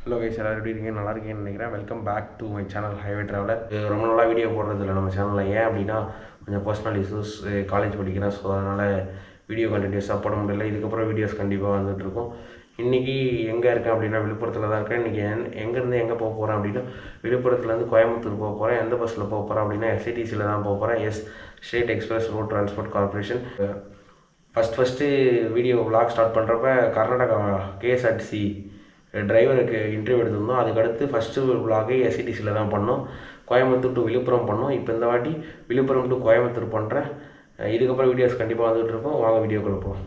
Hello guys, எல்லாரும் எப்படி இருக்கீங்க? நல்லா இருக்கீங்கன்னு நினைக்கிறேன். Welcome back to my channel highway traveller. ரொம்ப நாளாக வீடியோ போடுறதில்ல நம்ம சேனலில். ஏன் அப்படின்னா கொஞ்சம் பர்சனல் இஷ்யூஸ், காலேஜ் படிக்கிறேன். ஸோ அதனால் வீடியோ கண்டினியூஸாக போட முடியல. இதுக்கப்புறம் வீடியோஸ் கண்டிப்பாக வந்துட்டுருக்கும். இன்றைக்கி எங்கே இருக்கேன் அப்படின்னா விழுப்புரத்தில் தான் இருக்கேன். இன்றைக்கி எங்கேருந்து எங்கே போக போகிறேன் அப்படின்னா விழுப்புரத்துலேருந்து கோயம்புத்தூர் போக போகிறேன். எந்த பஸ்ஸில் போக போகிறேன் அப்படின்னா எஸ்ஐடிசியில் தான் போக போகிறேன். State express road transport corporation. First video vlog start பண்ணுறப்ப கர்நாடகா கேஎஸ்ஆர்டிசி டிரைவருக்கு இன்டர்வியூ எடுத்திருந்தோம். அதுக்கடுத்து ஃபஸ்ட்டு விளாகே எஸ்ஐடிசியில் தான் பண்ணோம். கோயம்புத்தூர் டு விழுப்புரம் பண்ணோம். இப்போ இந்த வாட்டி விழுப்புரம் டு கோயம்புத்தூர் பண்ணுறேன். இதுக்கப்புறம் வீடியோஸ் கண்டிப்பாக வந்துகிட்டு இருக்கோம். வாங்க வீடியோக்குள்ள போகலாம்.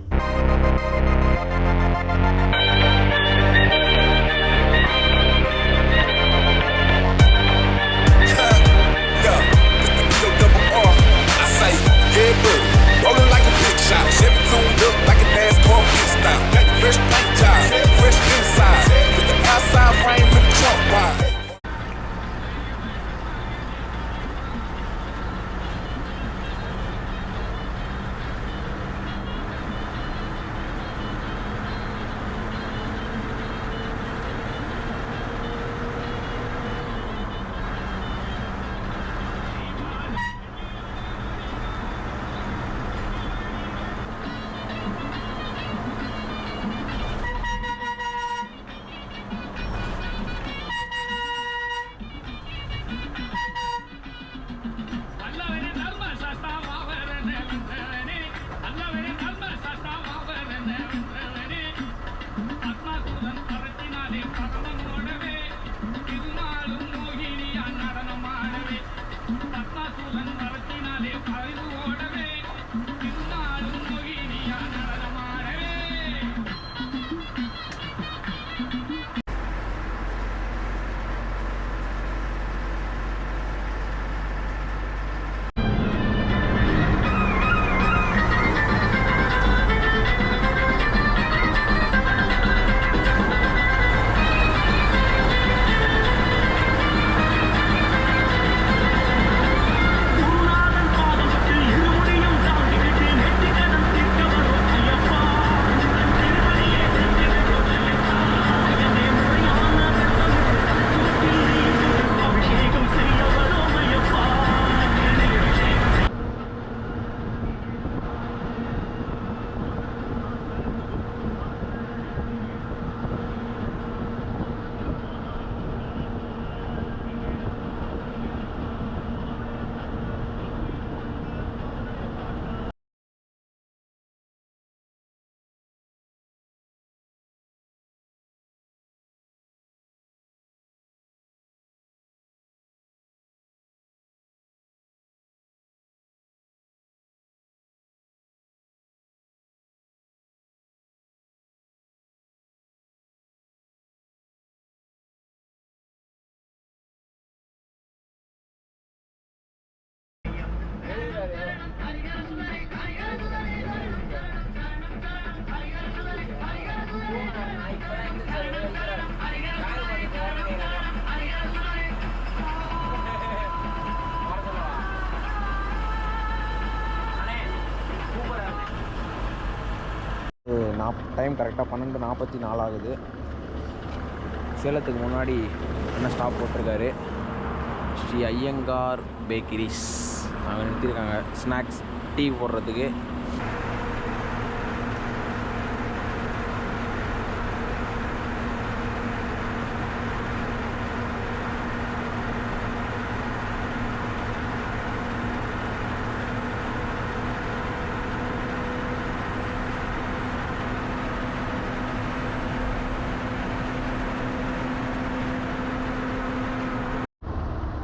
டைம் கரெக்டாக 12:44 ஆகுது. சேலத்துக்கு முன்னாடி என்ன ஸ்டாப் போட்டிருக்காரு, ஸ்ரீ ஐயங்கார் பேக்கரிஸ். அங்கே நிறுத்தியிருக்காங்க ஸ்நாக்ஸ் டீ போடுறதுக்கு.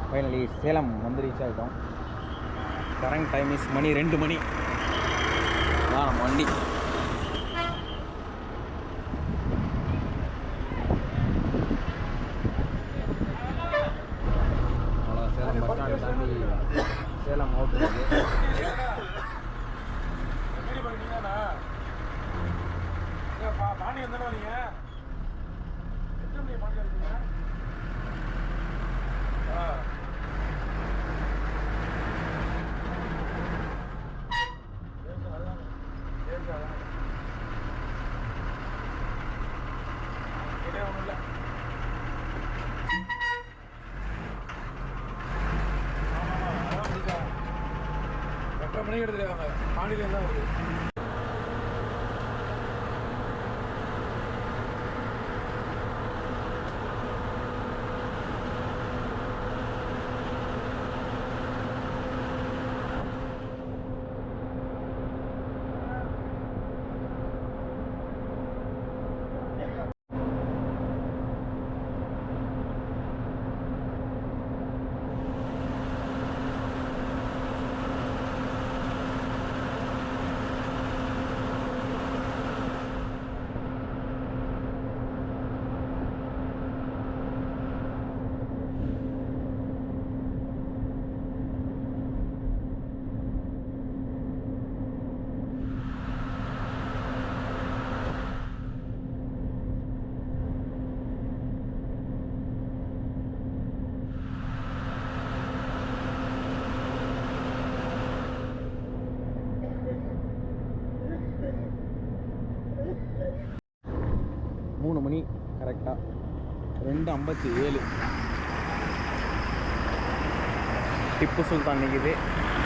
ஃபைனலி சேலம் வந்து ரீச் ஆகிட்டோம். கரண்ட் டைம் இஸ் மணி 2 மணி. நம்ம வண்டி அவ்வளோ சேலம் பஸ் ஸ்டாண்டு தாண்டி சேலம் அவுட் இருக்குது. மணிக்கு எடுத்துருக்காங்க. மாநிலம் தான் வருது. மூணு மணி கரெக்டாக 2:57 டிப்பு சுல்தான் நிற்கிது.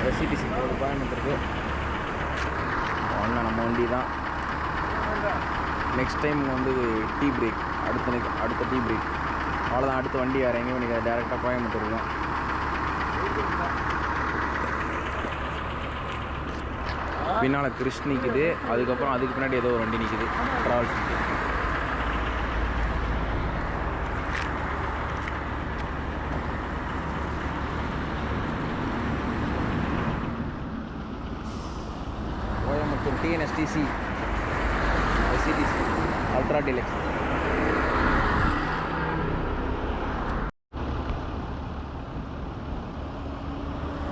எஸ்சிடிசி போது பயணிருக்கு. ஒன்றா நம்ம வண்டி தான். நெக்ஸ்ட் டைம் வந்து டீ பிரேக், அடுத்த டீ பிரேக். அவ்வளோதான். அடுத்த வண்டி வேறு எங்கேயும் நீங்கள் டேரெக்டாக கோயம்புத்தூர் தான். பின்னால் கிறிஸ் நிற்குது. அதுக்கப்புறம் அதுக்கு பின்னாடி ஏதோ ஒரு வண்டி நிற்குது, travels. Coimbatore TNSTC SCTC ultra deluxe.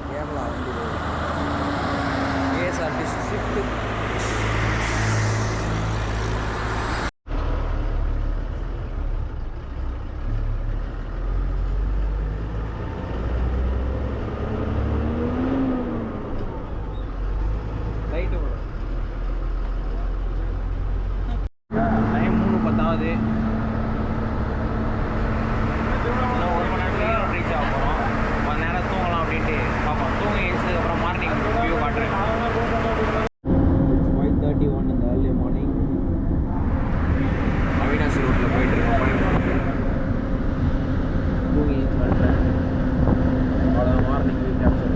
Kerala வந்து ஏஎஸ்ஆர்டிசி ஸ்விஃப்ட். Right bro. டைம் 3:10. இன்னும் 1 மணி நேரத்தில் ரீச் ஆக போகிறோம். கொஞ்ச நேரம் தூங்கலாம் அப்படின்ட்டு பார்ப்போம். தூங்கி எழுந்ததுக்கப்புறம் மார்னிங் வியூ காட்டுறேன். 5:31 இந்த ஏர்லி மார்னிங் அவினாசி ரோட்டில் போயிட்டுருக்கோம். கோயம்புத்தூர் தூங்கி எழுந்து பண்ணுறேன். அவ்வளோ மார்னிங் வியூ கேப்சர்.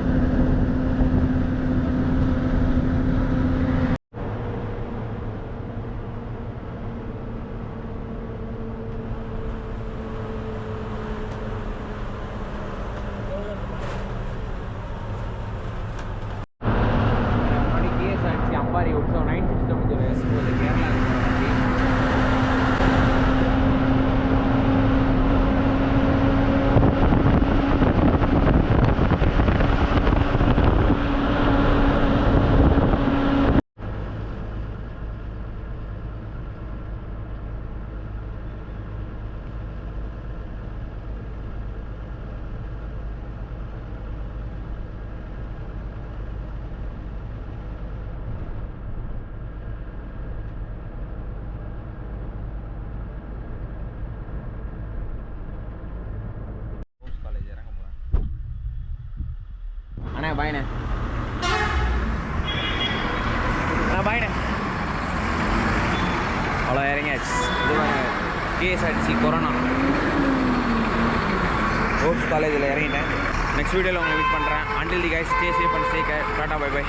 அம்பாரி உற்சவம் 96 கிலோமீட்டர் போகுது. கேரளா அண்ணா பாய்ண்ணே. பாய்ண்ணே. அவ்வளோ இறங்கியாச்சு. இது கேஎஸ்ஆர்டிசி கொரோனா ஹோப்ஸ் காலேஜில் இறங்கிட்டேன். நெக்ஸ்ட் வீடியோவில் உங்களை மீட் பண்ணுறேன். Until the guys stay safe and stay care. Tata bye by.